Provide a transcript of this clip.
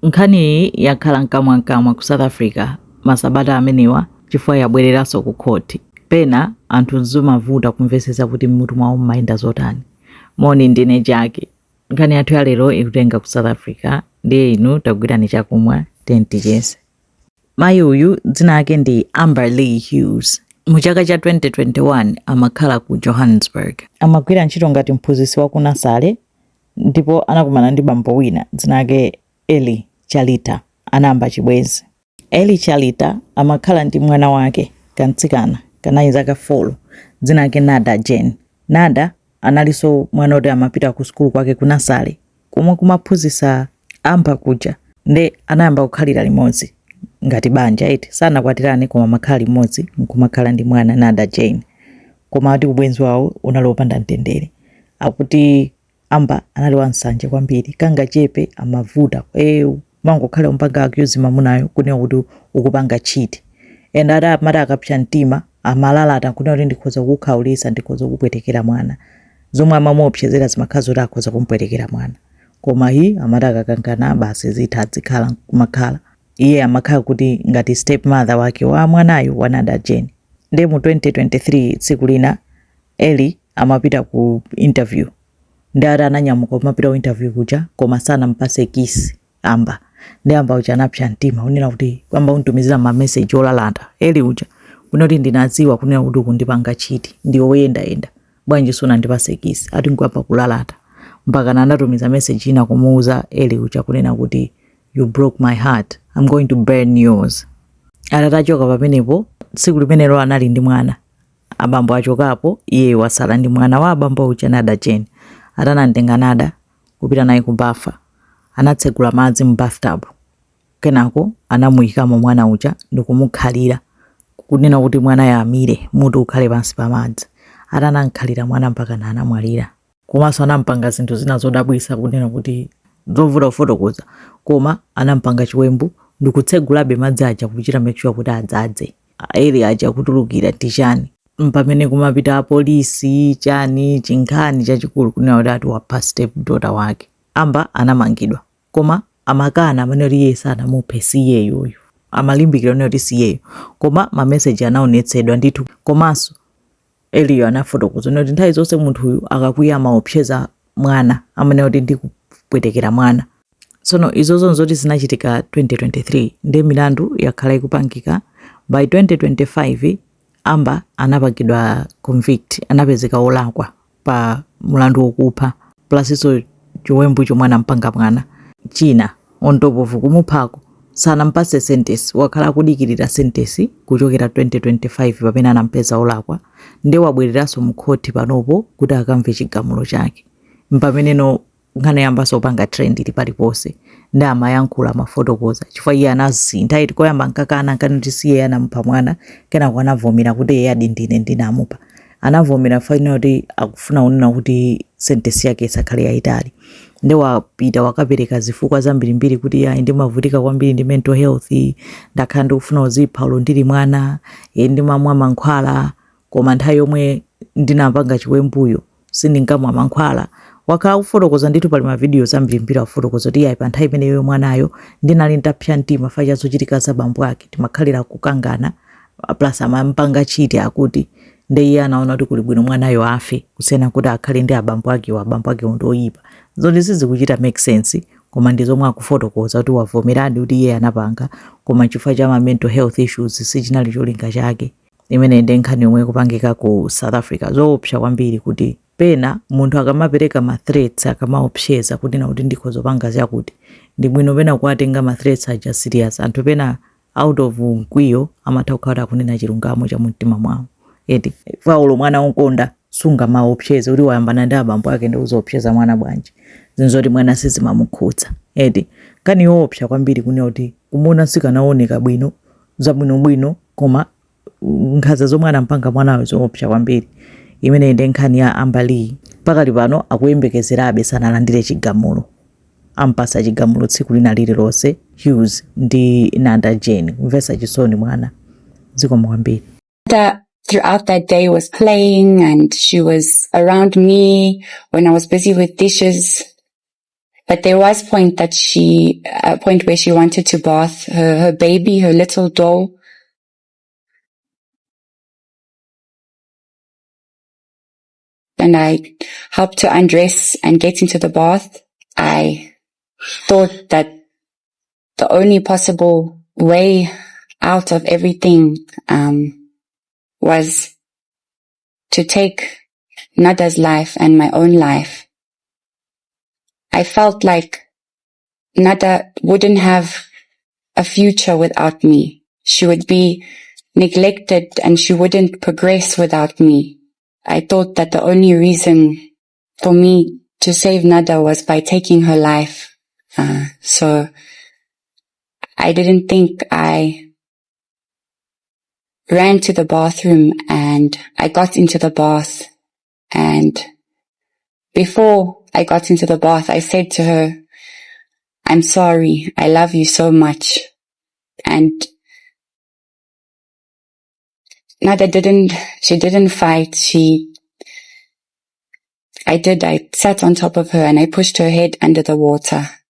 Nkhani yakhala nkamwa ku South Africa masabata amenewa chifukwa yabwereraso ku khoti. Pena anthu zimavuta kumvetsetsa kuti mmutu mwawo mmayenda zotani. Moni ndine Jackie. Nkhani yathu ya lero ikutenga ku South Africa, ndiye inu tagwirani chakumwa tentichese. Mayi uyu dzina lake ndi Amberley Hughes. Mu chaka cha 2021 amakhala ku Johannesburg. Amagwira ntchito ngati mphunzitsi wa ku Nasale, ndipo anakumana ndi bambo wina dzina lake Eli Chalita, anayamba chibwenzi. Eli Chalita amakhala ndi mwana wake kamtsikana kanayi zaka 4 dzina lake Nada Jane. Nada analinso mwana oti amapita ku sukulu kwake ku Nasale komwe kumaphunzitsa amba kuja, nde anayamba kukhalira limodzi ngati banja iti sanakwatirane koma makhala limodzi nkumakhala ndi mwana Nada Jane. Koma ati ubwenzi wawo unali wopanda mtendere, akuti amba anali wansanje kwambiri, kanga chepe amavuta mangokhala umpanga accuse mamunayo kunena kuti ukupanga cheat. Enda ada amati akapsa mtima amalalata kunena kuti ndikhoza kukhaulitsa, ndikhoza kupwetekera mwana, zomwe amamuopsezera zimakhala zoti akhoza kumpwetekera mwana. Koma iyi amati akakangana basi zitha adzikhala kumakhala. Iye amakhala kuti ngati stepmother wake wa mwanayo wa Nada Jane. Nde mu 2023 tsiku lina Eli amapita ku interview. Ndi ananyamuka kumapita ku interview kuja koma sana mpase kisi amba. Ndi amba uja anapsa mtima unena kuti kwamba untumizira ma message olalata. Eli uja kunoti ndinadziwa kunena kuti kundipanga chiti ndi oyenda bwanji suna ndipase kisi, ati nkwapa kulalata. Mpaka anatumiza message ina kumuuza Eli uja kunena kuti you broke my heart, I'm going to burn yours. Atatachoka pamenepo tsiku limenelo anali ndi mwana. Abambo achokapo iye wasala ndi mwana wa abambo uja Nada Jane. Atanamtenga Nada kupita naye ku bafa, anatsegula madzi mu bathtub, kenako anamuyikamo mwana uja ndikumukhalira kunena kuti mwana yamire mutu ukhale pansi pa madzi. Atanamkhalira mwana mpaka anamwalira. Komanso anampanga zinthu zina zodabwitsa kunena kuti zovuta kufotokoza, koma anampanga chiwembu ndikutsegulabe madzi aja kuchita make sure kuti adzadze. Eli aja kutulukira tichani mpamene kumapita apolisi chani chinkhani chachikulu kunena kuti ati wapha stepdaughter wake. Amba anamangidwa koma amakana amene iye sanamuphe siye yoyo, amalimbikira kunena kuti siyeyo, koma ma message anaonetsedwa ndithu. Komanso Eliyo anafotokoza kuti nthawi zonse munthu uyu akakwiya amaopseza mwana amene kuti ndikupwetekera mwana. Sono izo zonse zinachitika 2023 ndi milandu yakhala ikupangika. By 2025 Amba anapangidwa convict, anapezeka olakwa pa mulandu wokupha plus iso chiwembu chomwe anampanga mwana china on top of kumuphako. Sanampase sentence, wakhala kudikirira sentence kuchokera 2025 pamene anampeza olakwa. Ndi wabwereranso mu khoti panopo kuti akamve chigamulo chake. Mpameneno nkhani yambaso panga trend ili paliponse, ndi amayankhula amafotokoza chifukwa iye anazintha iti koyamba nkakana nkanoti siye anampha mwana, kenako anavomera kuti iye adi ndinamupa. Anavomera final kuti akufuna unena kuti sentence yake isakhale yayitali. Ndi wapita wakapereka zifukwa zambirimbiri kuti ya ndimavutika kwambiri ndi mental health, ndakhala ndikufuna uzipha ulo ndili mwana, ndimamwa mankhwala, koma nthawi yomwe ndinapanga chiwembuyo sindinkamwa mankhwala. Wakhala kufotokoza ndithu pali ma videos ambirimbiri afotokoza kuti iye pa nthawi imeneyo mwanayo ndinali ndapsa mtima facha zochitika za bambo ake, timakhalira kukangana plus amampanga chiti akuti ndi iye anaona kuti kuli bwino mwanayo afe kusiyana kuti akhale ndi abambo ake ndoyipa. Zoti sizikuchita make sense, koma ndi zomwe akufotokoza kuti wavomeradi kuti iye anapanga, koma chifukwa cha ma mental health issues sichinali cholinga chake. Imene ndi nkhani yomwe kupangika ku South Africa. Zoopsa kwambiri kuti pena munthu akamapereka ma threats akamaopseza kuti na kuti ndikhoza panga zakuti ndi bwino pena kuatenga ma threats aja serious. Anthu pena out of mkwiyo amatha kukhala kunena chilungamo cha mtima mwawo. Paulo mwana onkonda sunga maopseza kuti wayambana ndi abambo ake ndi uzoopseza mwana bwanji, zinzoti mwana sizimamukhudza. Kani yoopsa kwambiri kunena kuti kumona sikanaoneka bwino zabwinobwino, koma nkhaza zomwe anampanga mwanawe zoopsa kwambiri. Imene ndi nkhani ya Amberley. Pakali pano akuyembekezerabe sanalandire chigamulo. Ampasa chigamulo tsiku lina lililonse Hughes ndi Nada Jane. Kumvesa chisoni mwana zikomo kwambiri. Throughout that day was playing and she was around me when I was busy with dishes. But there was a point where she wanted to bath her baby, her little doll. And I helped her undress and get into the bath. I thought that the only possible way out of everything was to take Nada's life and my own life. I felt like Nada wouldn't have a future without me. She would be neglected and she wouldn't progress without me. I thought that the only reason for me to save Nada was by taking her life. So I didn't think. I ran to the bathroom and I got into the bath. And before I got into the bath, I said to her, "I'm sorry. I love you so much." And Nada didn't fight. I sat on top of her and I pushed her head under the water.